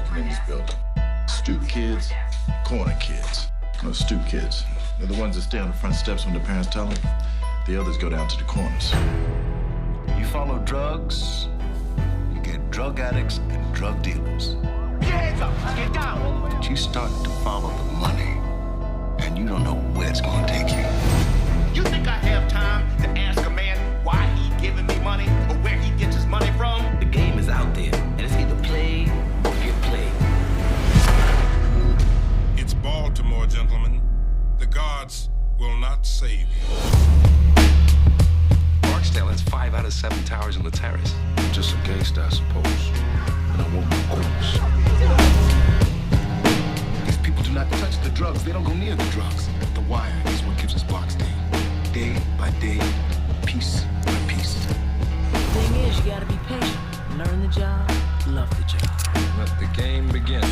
walking in this building. Stoop kids, corner kids. No, stoop kids. They're the ones that stay on the front steps when the parents tell them. The others go down to the corners. You follow drugs, you get drug addicts and drug dealers. Get your hands up, get down. But you start to follow the money, and you don't know where it's gonna take you. You think I have time to ask a man why he giving me money or where he gets his money from? The game is out there, and it's either play or get played. It's Baltimore, gentlemen. The gods will not save you. Barksdale has 5 out of 7 towers in the terrace. Just a gangster, I suppose. And I want my coins. These people do not touch the drugs. They don't go near the drugs. The Wire is what gives us Barksdale. Day by day, piece by piece. The thing is, you gotta be patient. Learn the job, love the job. Let the game begin.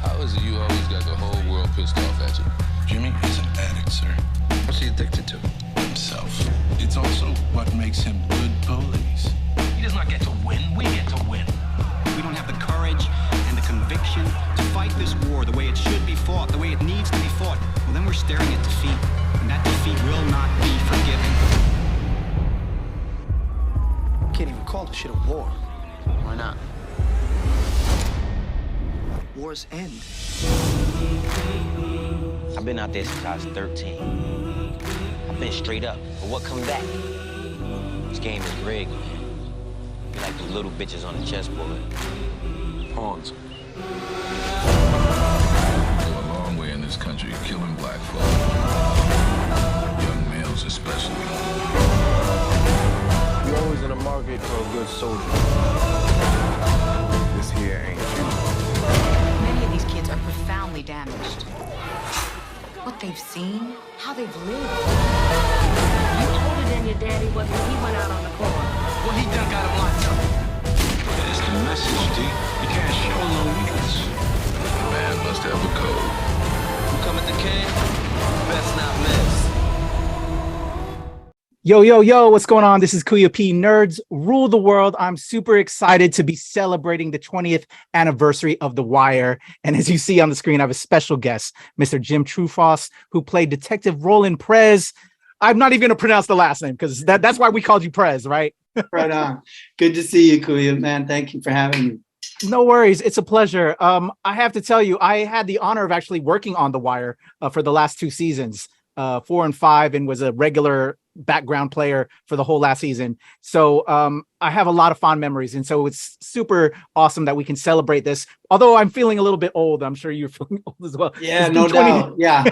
How is it you always got the whole world pissed off at you? Jimmy is an addict, sir. What's he addicted to? Himself. It's also what makes him good police. He does not get to win, we get to win. We don't have the courage and the conviction to fight this war the way it should be fought, the way it needs to be fought. Well, then we're staring at defeat, and that defeat will not be forgiven. Can't even call this shit a war. Why not? Wars end. I've been out there since I was 13. I've been straight up, but what come back? This game is rigged, man. Be like the little bitches on the chessboard. Pawns. Go a long way in this country, killing black folk. Young males especially. You're always in the market for a good soldier. This here ain't you. Many of these kids are profoundly damaged. What they've seen, how they've lived. You older than your daddy was when he went out on the corner. Well, he done got him locked up. That's the message, D. You can't show no weakness. The man must have a code. You come at the camp, best not miss. Yo, what's going on? This is Kuya P. Nerds rule the world. I'm super excited to be celebrating the 20th anniversary of The Wire. And as you see on the screen, I have a special guest, Mr. Jim True-Frost, who played Detective Roland Prez. I'm not even going to pronounce the last name because that's why we called you Prez, right? Right on. Good to see you, Kuya, man. Thank you for having me. No worries. It's a pleasure. I have to tell you, I had the honor of actually working on The Wire for the last 2 seasons, 4 and 5, and was a regular background player for the whole last season. So I have a lot of fond memories. And so it's super awesome that we can celebrate this. Although I'm feeling a little bit old. I'm sure you're feeling old as well. Yeah, no doubt. Yeah.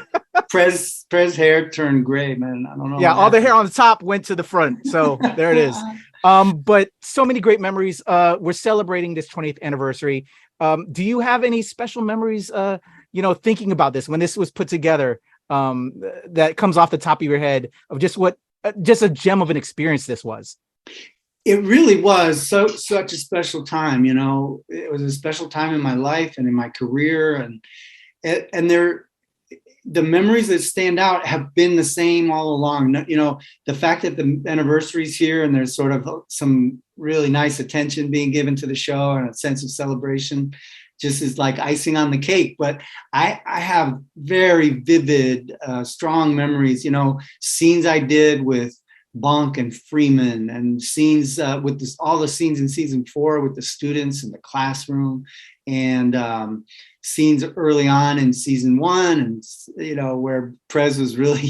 Prez hair turned gray, man. I don't know. Yeah, all the hair on the top went to the front. So there it is. But so many great memories. We're celebrating this 20th anniversary. Do you have any special memories, thinking about this when this was put together, that comes off the top of your head of just what just a gem of an experience this was? It really was such a special time. It was a special time in my life and in my career, and the memories that stand out have been the same all along. The fact that the anniversary's here and there's sort of some really nice attention being given to the show and a sense of celebration just is like icing on the cake. But I have very vivid, strong memories, scenes I did with Bonk and Freeman, and scenes with all the scenes in season 4 with the students in the classroom, and scenes early on in season 1, and where Prez was really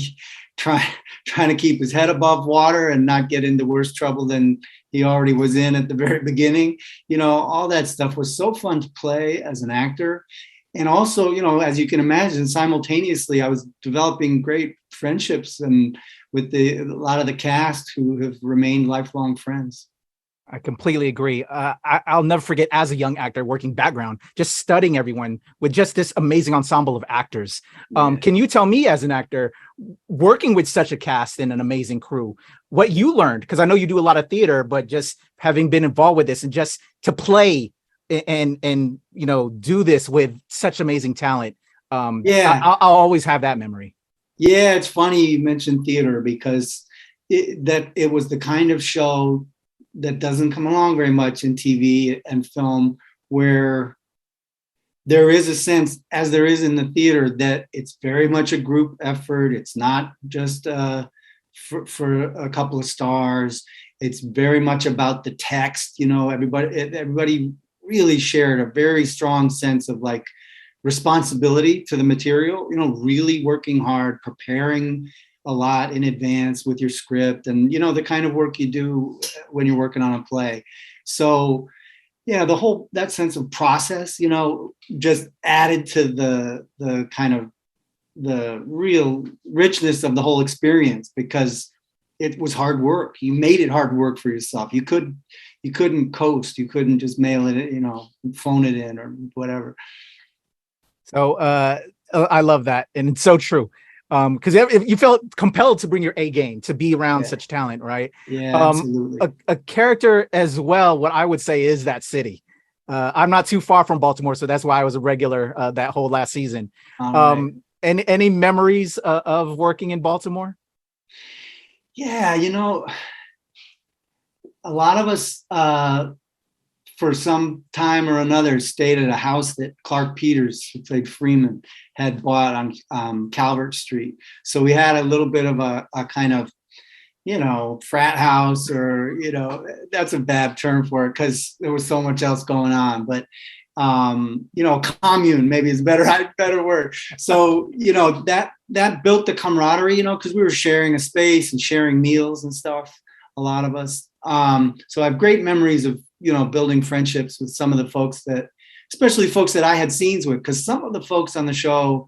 trying to keep his head above water and not get into worse trouble than he already was in at the very beginning. All that stuff was so fun to play as an actor. And also, as you can imagine, simultaneously, I was developing great friendships and with a lot of the cast who have remained lifelong friends. I completely agree. I'll never forget, as a young actor working background, just studying everyone with just this amazing ensemble of actors. Can you tell me, as an actor, working with such a cast and an amazing crew, what you learned? Because I know you do a lot of theater, but just having been involved with this and just to play and do this with such amazing talent. I'll always have that memory. Yeah, it's funny you mentioned theater, because it was the kind of show that doesn't come along very much in TV and film, where there is a sense, as there is in the theater, that it's very much a group effort. It's not just for a couple of stars. It's very much about the text. You know, everybody really shared a very strong sense of like responsibility to the material. You know, really working hard, preparing a lot in advance with your script, and you know the kind of work you do when you're working on a play. So yeah, that sense of process, you know, just added to the kind of the real richness of the whole experience, because it was hard work. You made it hard work for yourself. You couldn't coast. You couldn't just mail it, you know, phone it in or whatever. So I love that, and it's so true. Because if you felt compelled to bring your A game to be around such talent, right? Yeah, absolutely. A character as well. What I would say is that city. I'm not too far from Baltimore, so that's why I was a regular that whole last season. Right. Any memories of working in Baltimore? Yeah, you know, a lot of us for some time or another stayed at a house that Clark Peters, who played Freeman, had bought on Calvert Street. So we had a little bit of a kind of, you know, frat house, or, you know, that's a bad term for it because there was so much else going on. But you know, commune maybe is a better word. So, you know, that built the camaraderie, you know, because we were sharing a space and sharing meals and stuff, a lot of us. So I have great memories of, you know, building friendships with some of the folks especially folks that I had scenes with, because some of the folks on the show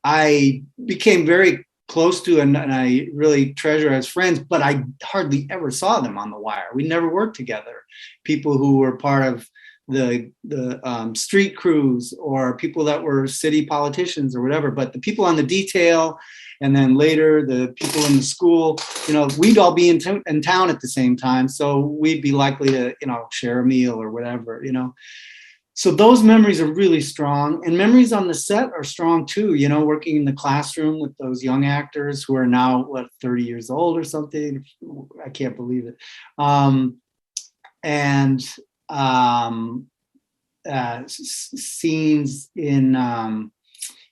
I became very close to and I really treasure as friends, but I hardly ever saw them on The Wire. We never worked together. People who were part of the street crews, or people that were city politicians or whatever, but the people on the detail, and then later the people in the school, you know, we'd all be in town at the same time. So we'd be likely to, you know, share a meal or whatever, you know. So those memories are really strong, and memories on the set are strong too, you know, working in the classroom with those young actors who are now, 30 years old or something. I can't believe it. Scenes in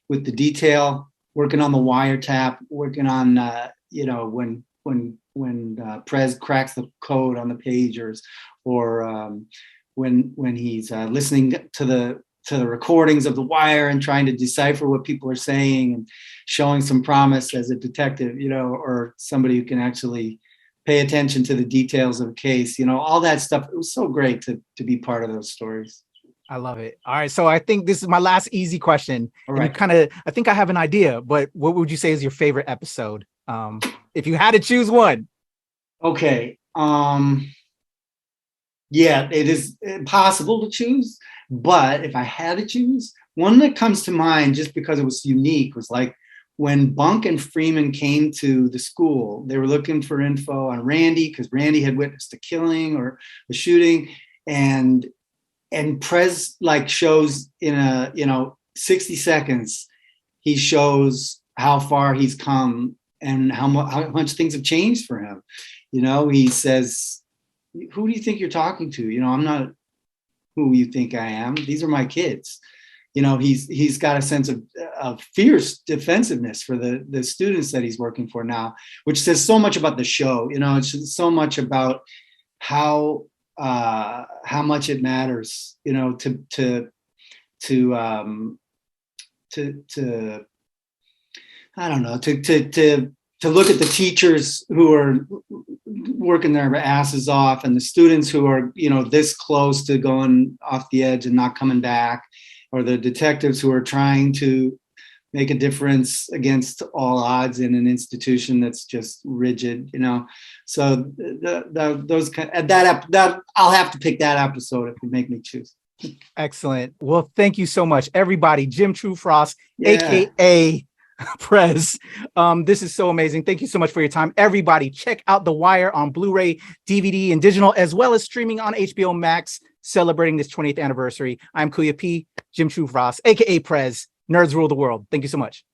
with the detail, working on the wiretap, working on you know, when Prez cracks the code on the pagers, or when he's listening to the recordings of The Wire and trying to decipher what people are saying and showing some promise as a detective, you know, or somebody who can actually pay attention to the details of a case, you know, all that stuff. It was so great to be part of those stories. I love it. All right. So I think this is my last easy question. All right. And I think I have an idea, but what would you say is your favorite episode? If you had to choose one. Okay. Yeah, it is impossible to choose, but if I had to choose, one that comes to mind just because it was unique was like when Bunk and Freeman came to the school. They were looking for info on Randy because Randy had witnessed a killing or a shooting, and Prez like shows in a, you know, 60 seconds, he shows how far he's come and how much things have changed for him. You know, he says, who do you think you're talking to? You know, I'm not who you think I am. These are my kids. You know, he's got a sense of fierce defensiveness for the students that he's working for now, which says so much about the show. You know, it's so much about how much it matters, you know, to I don't know, to look at the teachers who are working their asses off and the students who are, you know, this close to going off the edge and not coming back, or the detectives who are trying to make a difference against all odds in an institution that's just rigid, you know. So those that I'll have to pick that episode if you make me choose. Excellent. Well, thank you so much, everybody. Jim True-Frost, AKA Prez. This is so amazing. Thank you so much for your time. Everybody, check out The Wire on Blu-ray, DVD, and digital, as well as streaming on HBO Max, celebrating this 20th anniversary. I'm Kuya P, Jim True-Frost, AKA Prez. Nerds rule the world. Thank you so much.